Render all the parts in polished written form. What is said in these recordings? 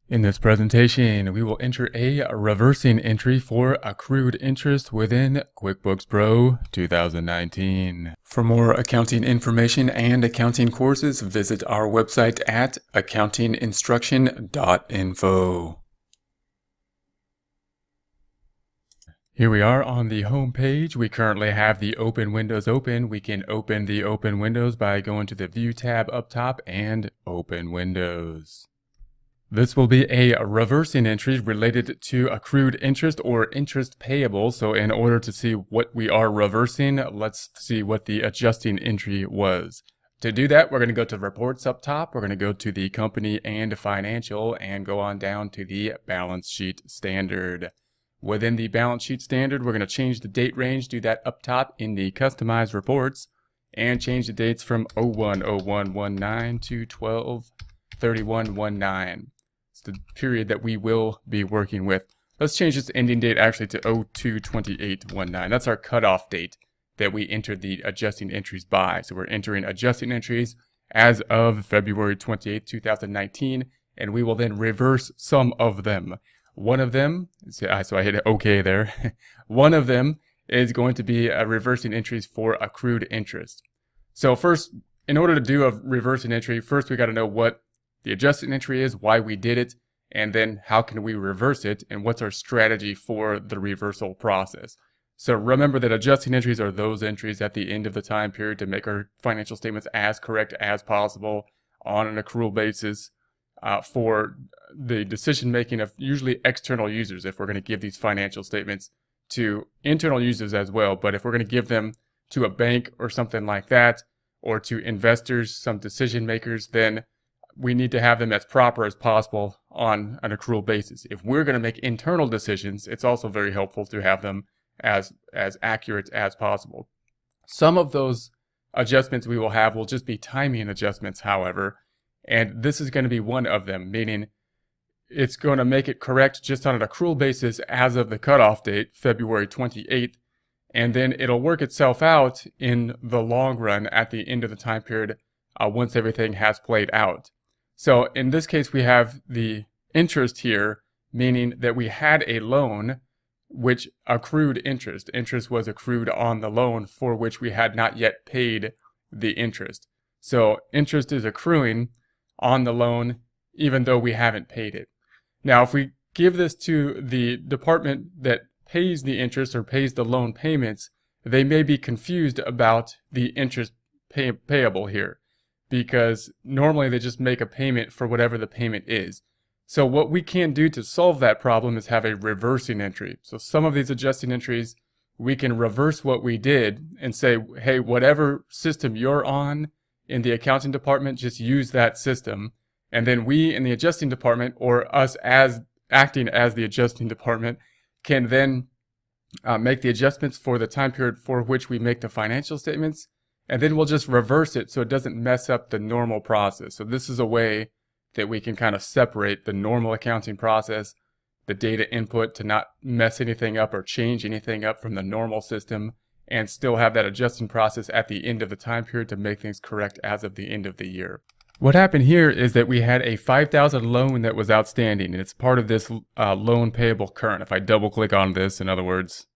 In this presentation, we will enter a reversing entry for accrued interest within QuickBooks Pro 2019. For more accounting information and accounting courses, visit our website at accountinginstruction.info. Here we are on the home page. We currently have the open windows open. We can open the open windows by going to the View tab up top and Open Windows. This will be a reversing entry related to accrued interest or interest payable. So in order to see what we are reversing, let's see what the adjusting entry was. To do that, we're going to go to Reports up top. We're going to go to the Company and Financial and go on down to the Balance Sheet Standard. Within the Balance Sheet Standard, we're going to change the date range, do that up top in the Customize Reports, and change the dates from 01/01/19 to 12/31/19. It's the period that we will be working with. Let's change this ending date actually to 02/28/19. That's our cutoff date that we entered the adjusting entries by. So we're entering adjusting entries as of February 28, 2019, and we will then reverse some of them. One of them, so I hit OK there. One of them is going to be reversing entries for accrued interest. So first, in order to do a reversing entry, first we got to know what the adjusting entry is, why we did it, and then how can we reverse it, and what's our strategy for the reversal process. So remember that adjusting entries are those entries at the end of the time period to make our financial statements as correct as possible on an accrual basis for the decision making of usually external users, if we're going to give these financial statements to internal users as well. But if we're going to give them to a bank or something like that, or to investors, some decision makers, then we need to have them as proper as possible on an accrual basis. If we're going to make internal decisions, it's also very helpful to have them as accurate as possible. Some of those adjustments we will have will just be timing adjustments, however, and this is going to be one of them, meaning it's going to make it correct just on an accrual basis as of the cutoff date, February 28th, and then it'll work itself out in the long run at the end of the time period once everything has played out. So in this case, we have the interest here, meaning that we had a loan which accrued interest. Interest was accrued on the loan for which we had not yet paid the interest. So interest is accruing on the loan even though we haven't paid it. Now, if we give this to the department that pays the interest or pays the loan payments, they may be confused about the interest payable here, because normally they just make a payment for whatever the payment is. So what we can do to solve that problem is have a reversing entry. So some of these adjusting entries, we can reverse what we did and say, hey, whatever system you're on in the accounting department, just use that system. And then we in the adjusting department, or us as acting as the adjusting department, can then make the adjustments for the time period for which we make the financial statements. And then we'll just reverse it so it doesn't mess up the normal process. So this is a way that we can kind of separate the normal accounting process, the data input, to not mess anything up or change anything up from the normal system, and still have that adjusting process at the end of the time period to make things correct as of the end of the year. What happened here is that we had a $5,000 loan that was outstanding, and it's part of this loan payable current. If I double click on this, in other words,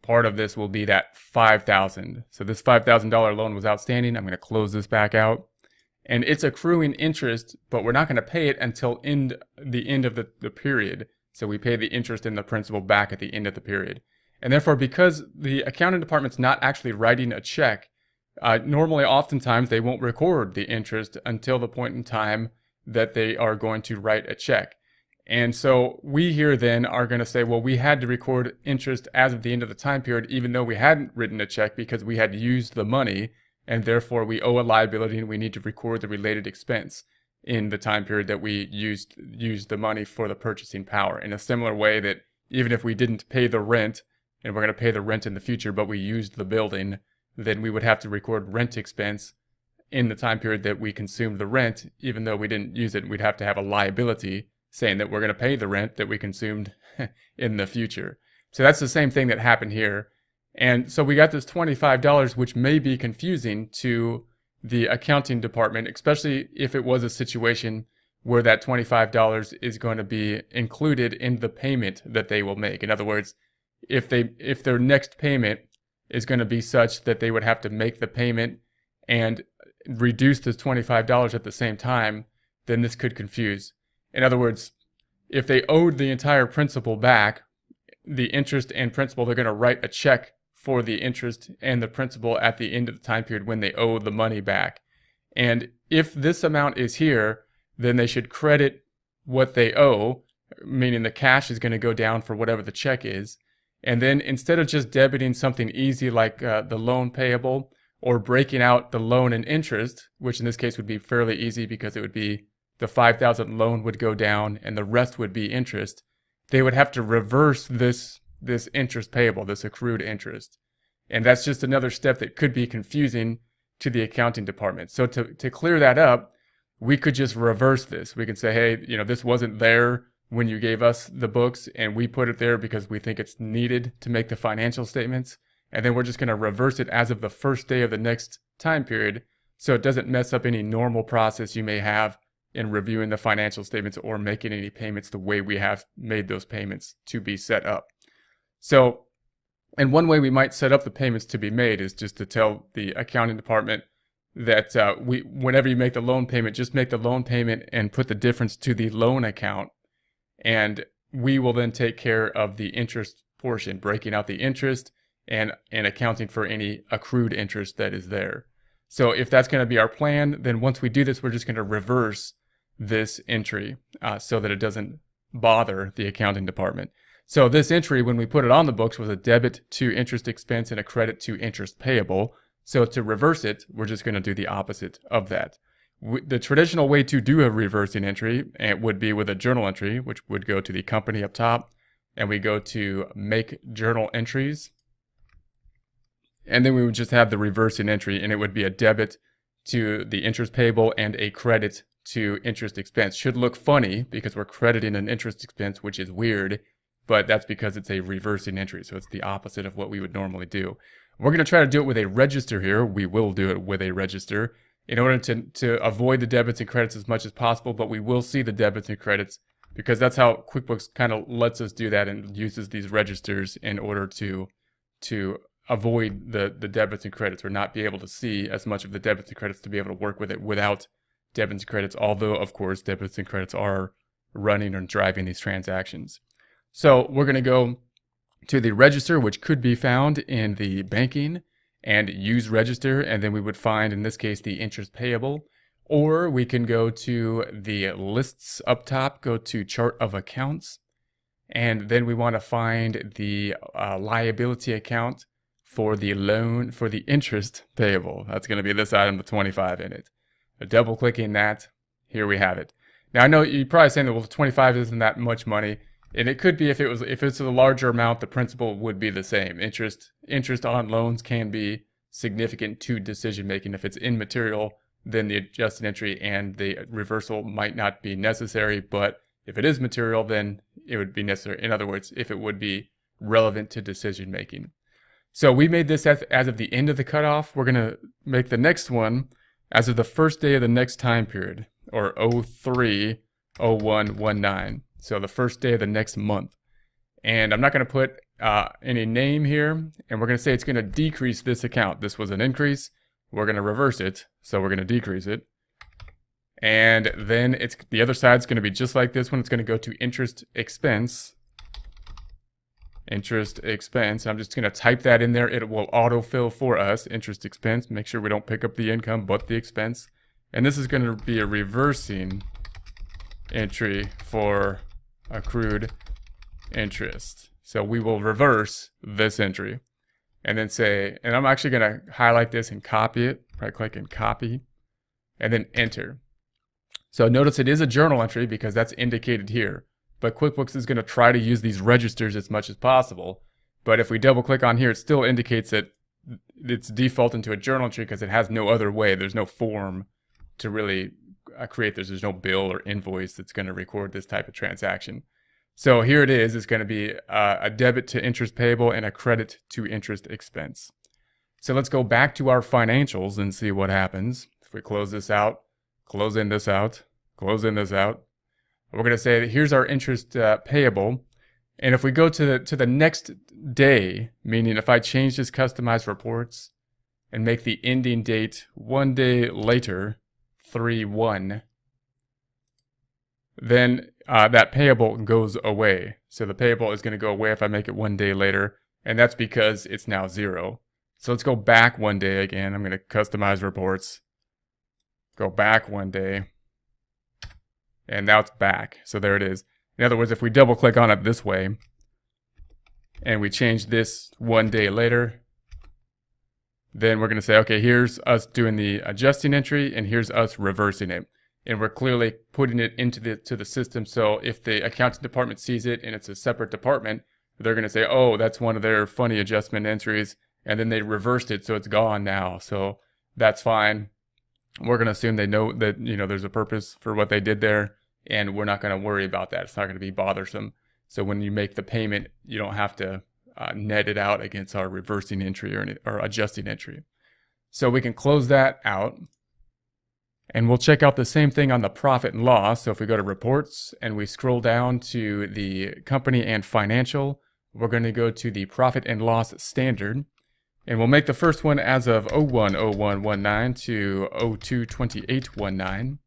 part of this will be that $5,000. So this $5,000 loan was outstanding. I'm going to close this back out. And it's accruing interest, but we're not going to pay it until the end of the period. So we pay the interest and the principal back at the end of the period. And therefore, because the accounting department's not actually writing a check, normally oftentimes they won't record the interest until the point in time that they are going to write a check. And so we here then are going to say, well, we had to record interest as of the end of the time period, even though we hadn't written a check, because we had used the money, and therefore we owe a liability and we need to record the related expense in the time period that we used the money for the purchasing power. In a similar way that even if we didn't pay the rent, and we're going to pay the rent in the future, but we used the building, then we would have to record rent expense in the time period that we consumed the rent. Even though we didn't use it, we'd have to have a liability saying that we're going to pay the rent that we consumed in the future. So that's the same thing that happened here. And so we got this $25, which may be confusing to the accounting department, especially if it was a situation where that $25 is going to be included in the payment that they will make. In other words, if their next payment is going to be such that they would have to make the payment and reduce this $25 at the same time, then this could confuse. In other words, if they owed the entire principal back, the interest and principal, they're going to write a check for the interest and the principal at the end of the time period when they owe the money back. And if this amount is here, then they should credit what they owe, meaning the cash is going to go down for whatever the check is. And then instead of just debiting something easy like the loan payable, or breaking out the loan and interest, which in this case would be fairly easy because it would be the $5,000 loan would go down and the rest would be interest, they would have to reverse this interest payable, this accrued interest. And that's just another step that could be confusing to the accounting department. So to clear that up, we could just reverse this. We could say, hey, this wasn't there when you gave us the books, and we put it there because we think it's needed to make the financial statements. And then we're just going to reverse it as of the first day of the next time period, so it doesn't mess up any normal process you may have in reviewing the financial statements or making any payments the way we have made those payments to be set up. So, and one way we might set up the payments to be made is just to tell the accounting department that whenever you make the loan payment, just make the loan payment and put the difference to the loan account, and we will then take care of the interest portion, breaking out the interest and accounting for any accrued interest that is there. So if that's going to be our plan, then once we do this, we're just going to reverse this entry so that it doesn't bother the accounting department. So this entry, when we put it on the books, was a debit to interest expense and a credit to interest payable. So to reverse it, we're just going to do the opposite of that. The traditional way to do a reversing entry would be with a journal entry, which would go to the company up top, and we go to make journal entries. And then we would just have the reversing entry, and it would be a debit to the interest payable and a credit to interest expense. Should look funny because we're crediting an interest expense, which is weird, but that's because it's a reversing entry. So it's the opposite of what we would normally do. We're going to try to do it with a register here. We will do it with a register in order to avoid the debits and credits as much as possible, but we will see the debits and credits because that's how QuickBooks kind of lets us do that and uses these registers in order to avoid the debits and credits, or not be able to see as much of the debits and credits to be able to work with it without debits and credits, although of course debits and credits are running and driving these transactions. So we're going to go to the register, which could be found in the banking, and use register, and then we would find in this case the interest payable, or we can go to the lists up top, go to chart of accounts, and then we want to find the liability account for the loan, for the interest payable. That's going to be this item with 25 in it. Double clicking that, here we have it. Now I know you're probably saying that, well, 25 isn't that much money, and it could be if it's a larger amount, the principal would be the same. Interest on loans can be significant to decision making. If it's immaterial, then the adjusted entry and the reversal might not be necessary, but if it is material, then it would be necessary. In other words, if it would be relevant to decision making. So we made this as of the end of the cutoff. We're going to make the next one as of the first day of the next time period, or 03/01/19. So the first day of the next month. And I'm not going to put any name here, and we're going to say it's going to decrease this account. This was an increase. We're going to reverse it, so we're going to decrease it. And then the other side's going to be just like this one. It's going to go to interest expense. Interest expense. I'm just going to type that in there. It will autofill for us, interest expense. Make sure we don't pick up the income but the expense. And this is going to be a reversing entry for accrued interest. So we will reverse this entry and then say, and I'm actually going to highlight this and copy it. Right click and copy, and then enter. So notice it is a journal entry because that's indicated here. But QuickBooks is going to try to use these registers as much as possible. But if we double click on here, it still indicates that it's default into a journal entry because it has no other way. There's no form to really create this. There's no bill or invoice that's going to record this type of transaction. So here it is. It's going to be a debit to interest payable and a credit to interest expense. So let's go back to our financials and see what happens. If we close this out, closing this out, closing this out. We're going to say that here's our interest payable. And if we go to the next day, meaning if I change this customized reports and make the ending date 1 day later, 3/1, then that payable goes away. So the payable is going to go away if I make it 1 day later, and that's because it's now 0. So let's go back 1 day again. I'm going to customize reports, go back 1 day, and now it's back. So there it is. In other words, if we double click on it this way and we change this 1 day later, then we're going to say, okay, here's us doing the adjusting entry and here's us reversing it. And we're clearly putting it into the system. So if the accounting department sees it and it's a separate department, they're going to say, oh, that's one of their funny adjustment entries. And then they reversed it, so it's gone now. So that's fine. We're going to assume they know that, there's a purpose for what they did there, and we're not going to worry about that. It's not going to be bothersome. So when you make the payment, you don't have to net it out against our reversing entry or adjusting entry. So we can close that out. And we'll check out the same thing on the profit and loss. So if we go to reports and we scroll down to the company and financial, we're going to go to the profit and loss standard. And we'll make the first one as of 01/01/19 to 02/28/19.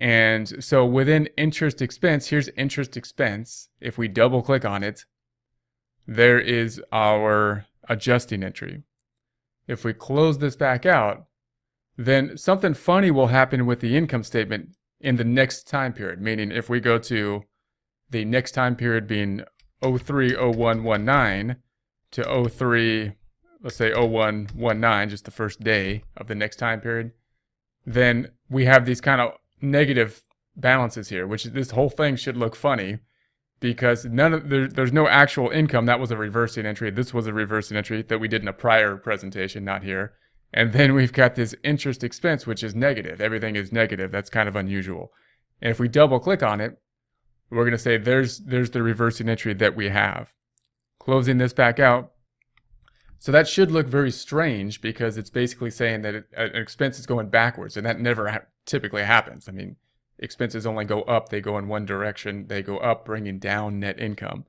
And so within interest expense, here's interest expense. If we double click on it, there is our adjusting entry. If we close this back out, then something funny will happen with the income statement in the next time period. Meaning if we go to the next time period being 03/01/19 to 03, let's say 01/19, just the first day of the next time period, then we have these kind of negative balances here, which this whole thing should look funny because there's no actual income. That was a reversing entry. This was a reversing entry that we did in a prior presentation, not here. And then we've got this interest expense, which is negative. Everything is negative. That's kind of unusual. And if we double click on it, we're going to say there's the reversing entry that we have. Closing this back out. So that should look very strange because it's basically saying that an expense is going backwards, and that never typically happens. I mean, expenses only go up. They go in one direction. They go up, bringing down net income.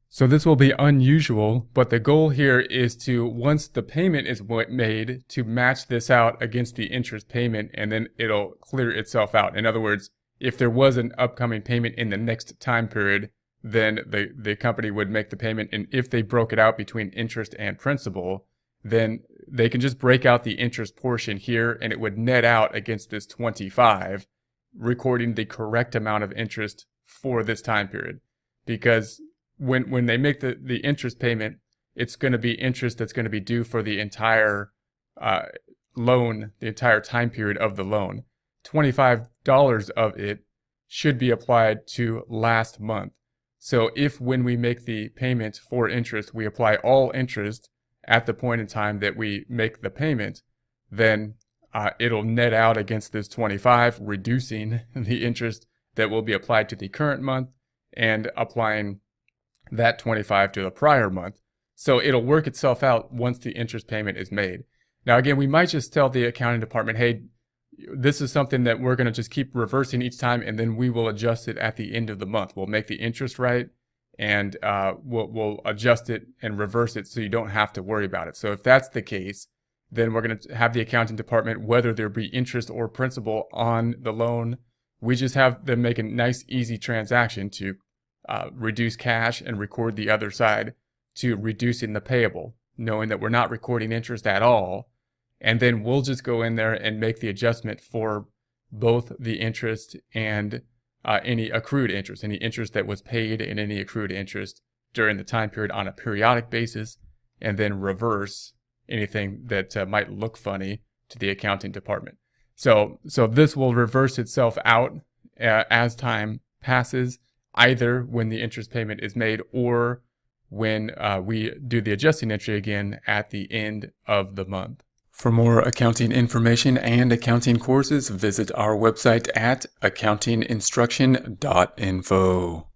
So this will be unusual, but the goal here is to, once the payment is made, to match this out against the interest payment, and then it'll clear itself out. In other words, if there was an upcoming payment in the next time period, then the company would make the payment, and if they broke it out between interest and principal, then they can just break out the interest portion here, and it would net out against this 25, recording the correct amount of interest for this time period. Because when they make the interest payment, it's going to be interest that's going to be due for the entire loan, the entire time period of the loan. $25 of it should be applied to last month. So if when we make the payment for interest, we apply all interest at the point in time that we make the payment, then it'll net out against this 25, reducing the interest that will be applied to the current month and applying that 25 to the prior month. So it'll work itself out once the interest payment is made. Now again, we might just tell the accounting department, hey, this is something that we're going to just keep reversing each time, and then we will adjust it at the end of the month. We'll make the interest right, and we'll adjust it and reverse it so you don't have to worry about it. So if that's the case, then we're going to have the accounting department, whether there be interest or principal on the loan, we just have them make a nice, easy transaction to reduce cash and record the other side to reducing the payable, knowing that we're not recording interest at all. And then we'll just go in there and make the adjustment for both the interest and any accrued interest, any interest that was paid and any accrued interest during the time period on a periodic basis, and then reverse anything that might look funny to the accounting department. So this will reverse itself out as time passes, either when the interest payment is made or when we do the adjusting entry again at the end of the month. For more accounting information and accounting courses, visit our website at accountinginstruction.info.